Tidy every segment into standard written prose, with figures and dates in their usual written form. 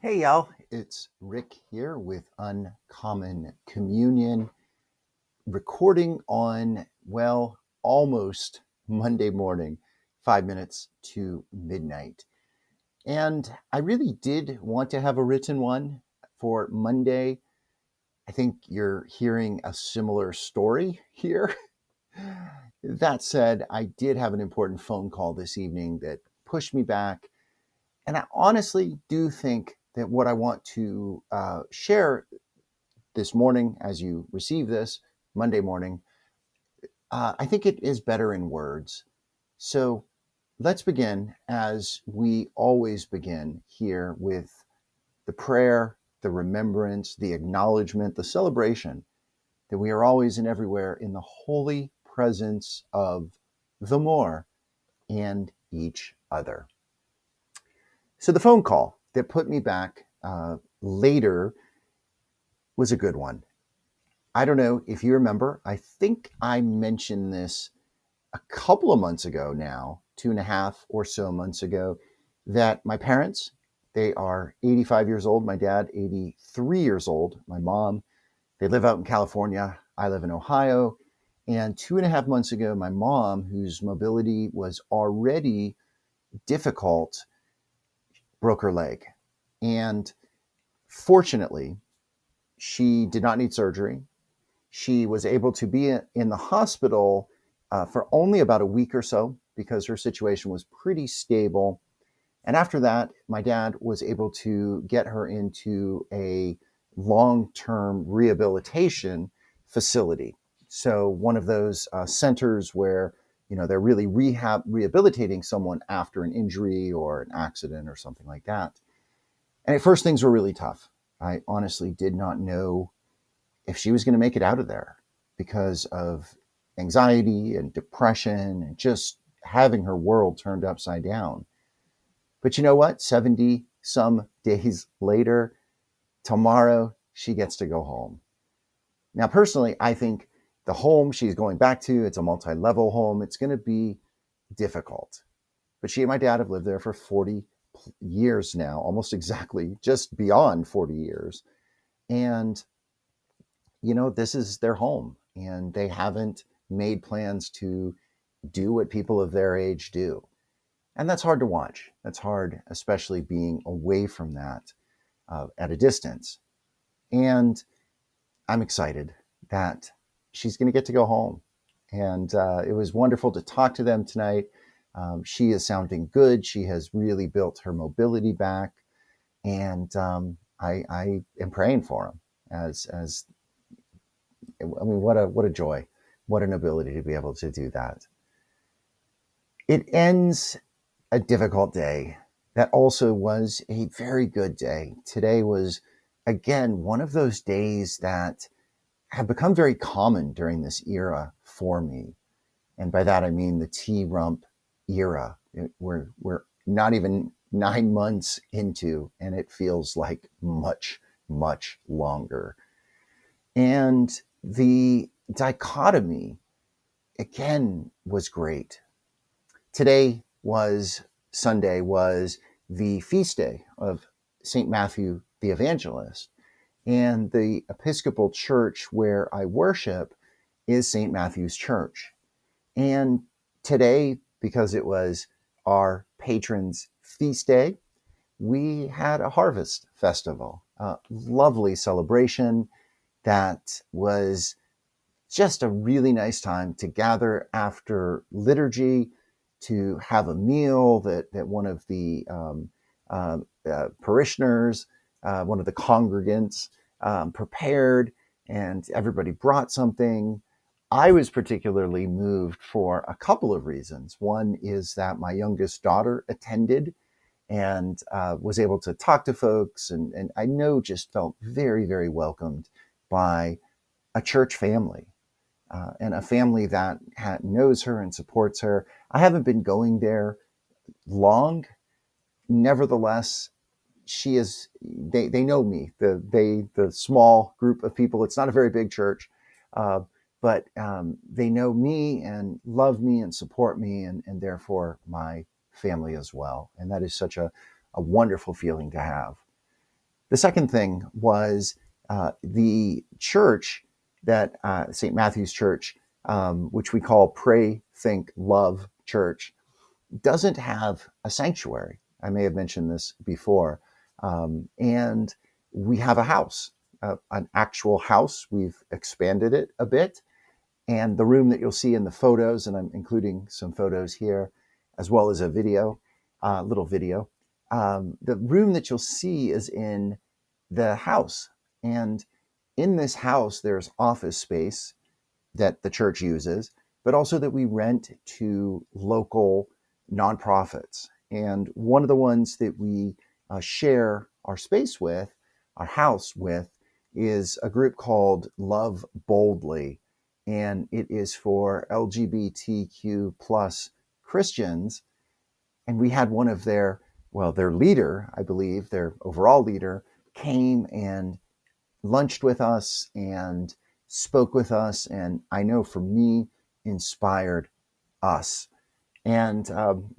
Hey, y'all, it's Rick here with Uncommon Communion, recording on, almost Monday morning, 5 minutes to midnight. And I really did want to have a written one for Monday. I think you're hearing a similar story here. That said, I did have an important phone call this evening that pushed me back. And I honestly do think that what I want to share this morning, as you receive this Monday morning, I think it is better in words. So let's begin as we always begin here with the prayer, the remembrance, the acknowledgement, the celebration that we are always and everywhere in the holy presence of the more and each other. So the phone call that put me back later was a good one. I don't know if you remember, I think I mentioned this a couple of months ago now, 2.5 or so months ago, that my parents, they are 85 years old. My dad, 83 years old. My mom, they live out in California. I live in Ohio. And 2.5 months ago, my mom, whose mobility was already difficult, broke her leg. And fortunately, she did not need surgery. She was able to be in the hospital for only about a week or so because her situation was pretty stable. And after that, my dad was able to get her into a long-term rehabilitation facility. So one of those centers where they're really rehabilitating someone after an injury or an accident or something like that. And at first, things were really tough. I honestly did not know if she was going to make it out of there because of anxiety and depression and just having her world turned upside down. But you know what? 70 some days later, tomorrow, she gets to go home. Now, personally, I think the home she's going back to, it's a multi-level home. It's going to be difficult. But she and my dad have lived there for 40 years now, almost exactly, just beyond 40 years. And this is their home and they haven't made plans to do what people of their age do. And that's hard to watch. That's hard, especially being away from that at a distance. And I'm excited that she's going to get to go home. And it was wonderful to talk to them tonight. She is sounding good. She has really built her mobility back. And I am praying for them as what a joy, what an ability to be able to do that. It ends a difficult day that also was a very good day. Today was, again, one of those days that have become very common during this era for me. And by that, I mean the T-Rump era. We're not even 9 months into, and it feels like much, much longer. And the dichotomy, again, was great. Sunday was the feast day of St. Matthew the Evangelist. And the Episcopal Church where I worship is St. Matthew's Church. And today, because it was our patron's feast day, we had a harvest festival, a lovely celebration that was just a really nice time to gather after liturgy, to have a meal that one of the parishioners, one of the congregants prepared, and everybody brought something. I was particularly moved for a couple of reasons. One is that my youngest daughter attended and was able to talk to folks, and I know just felt very, very welcomed by a church family and a family that knows her and supports her. I haven't been going there long. Nevertheless, they know me, the small group of people. It's not a very big church, but they know me and love me and support me, and therefore my family as well. And that is such a wonderful feeling to have. The second thing was the church that St. Matthew's Church, which we call Pray, Think, Love Church, doesn't have a sanctuary. I may have mentioned this before. And we have a house, an actual house. We've expanded it a bit. And the room that you'll see in the photos, and I'm including some photos here, as well as a video, little video. The room that you'll see is in the house. And in this house, there's office space that the church uses, but also that we rent to local nonprofits. And one of the ones that we share our space with, our house with, is a group called Love Boldly. And it is for LGBTQ plus Christians. And we had one of their leader, I believe, their overall leader, came and lunched with us and spoke with us, and I know for me, inspired us. And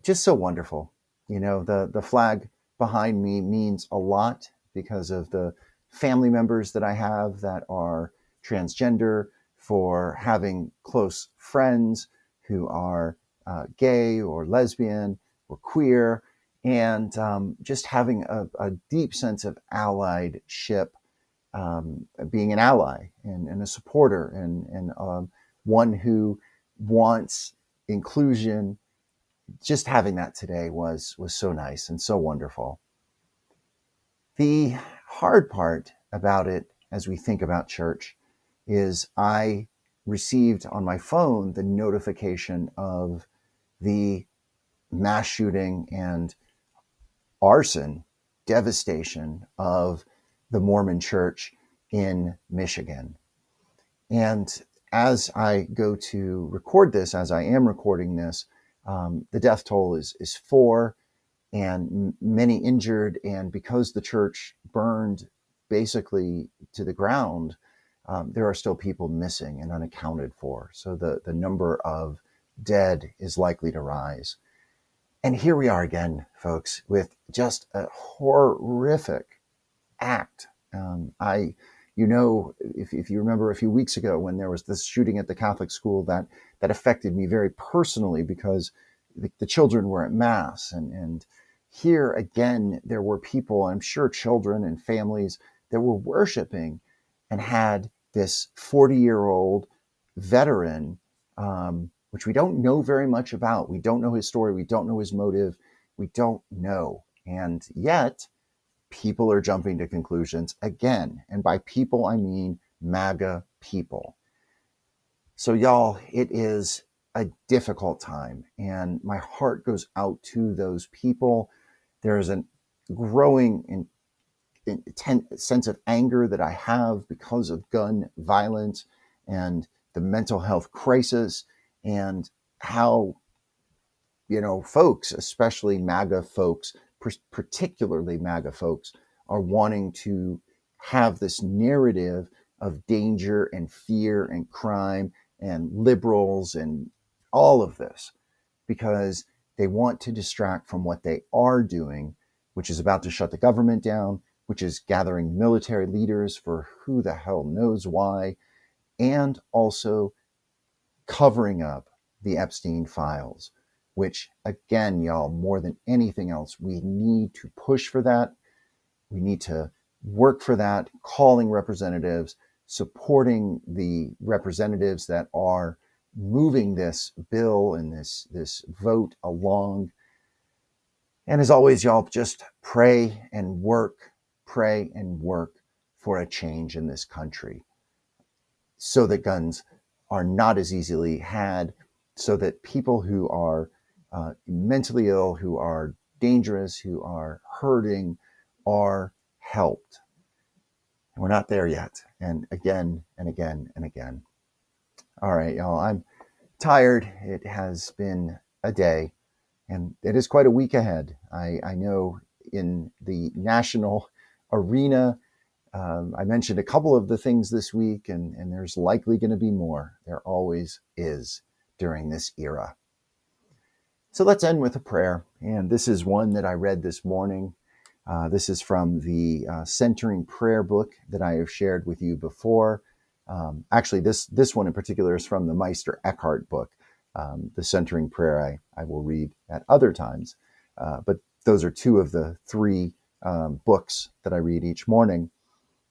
just so wonderful. The flag behind me means a lot because of the family members that I have that are transgender, for having close friends who are gay or lesbian or queer, and just having a deep sense of allyship, being an ally and a supporter, and one who wants inclusion. Just having that today was so nice and so wonderful. The hard part about it, as we think about church, is I received on my phone the notification of the mass shooting and arson, devastation of the Mormon church in Michigan. And as I go to record this, as I am recording this, the death toll is 4 and many injured. And because the church burned basically to the ground, there are still people missing and unaccounted for. So the number of dead is likely to rise. And here we are again, folks, with just a horrific act. If you remember a few weeks ago when there was this shooting at the Catholic school that affected me very personally, because the children were at mass, and here again there were people, I'm sure children and families, that were worshiping and had this 40-year-old veteran, which we don't know very much about. We don't know his story. We don't know his motive. We don't know. And yet people are jumping to conclusions again. And by people, I mean MAGA people. So y'all, it is a difficult time, and my heart goes out to those people. There is a growing sense of anger that I have because of gun violence and the mental health crisis, and how, folks, especially MAGA folks, particularly MAGA folks, are wanting to have this narrative of danger and fear and crime and liberals and all of this, because they want to distract from what they are doing, which is about to shut the government down, which is gathering military leaders for who the hell knows why, and also covering up the Epstein files, which, again, y'all, more than anything else, we need to push for that. We need to work for that, calling representatives, supporting the representatives that are moving this bill and this vote along. And as always, y'all, just pray and work for a change in this country, so that guns are not as easily had, so that people who are mentally ill, who are dangerous, who are hurting, are helped. And we're not there yet. And again and again and again. All right, y'all, I'm tired. It has been a day, and it is quite a week ahead. I know in the national arena, I mentioned a couple of the things this week, and there's likely going to be more. There always is during this era. So let's end with a prayer. And this is one that I read this morning This is from the Centering Prayer book that I have shared with you before. Actually, this one in particular is from the Meister Eckhart book. The Centering Prayer I will read at other times. But those are two of the three books that I read each morning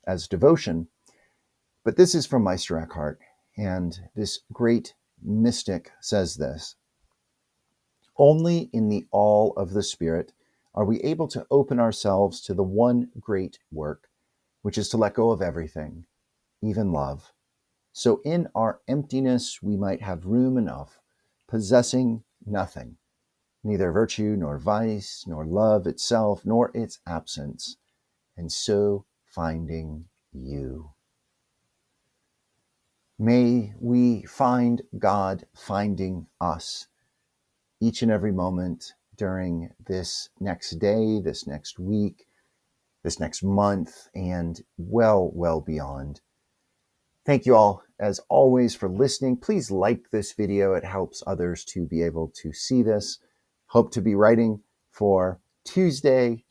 as devotion. But this is from Meister Eckhart, and this great mystic says this: only in the all of the Spirit are we able to open ourselves to the one great work, which is to let go of everything, even love. So in our emptiness we might have room enough, possessing nothing, neither virtue nor vice, nor love itself, nor its absence, and so finding you. May we find God finding us each and every moment during this next day, this next week, this next month, and well beyond. Thank you all, as always, for listening. Please like this video. It helps others to be able to see this. Hope to be writing for Tuesday.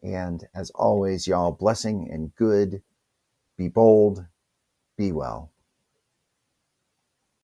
And as always, y'all, blessing and good. Be bold. Be well.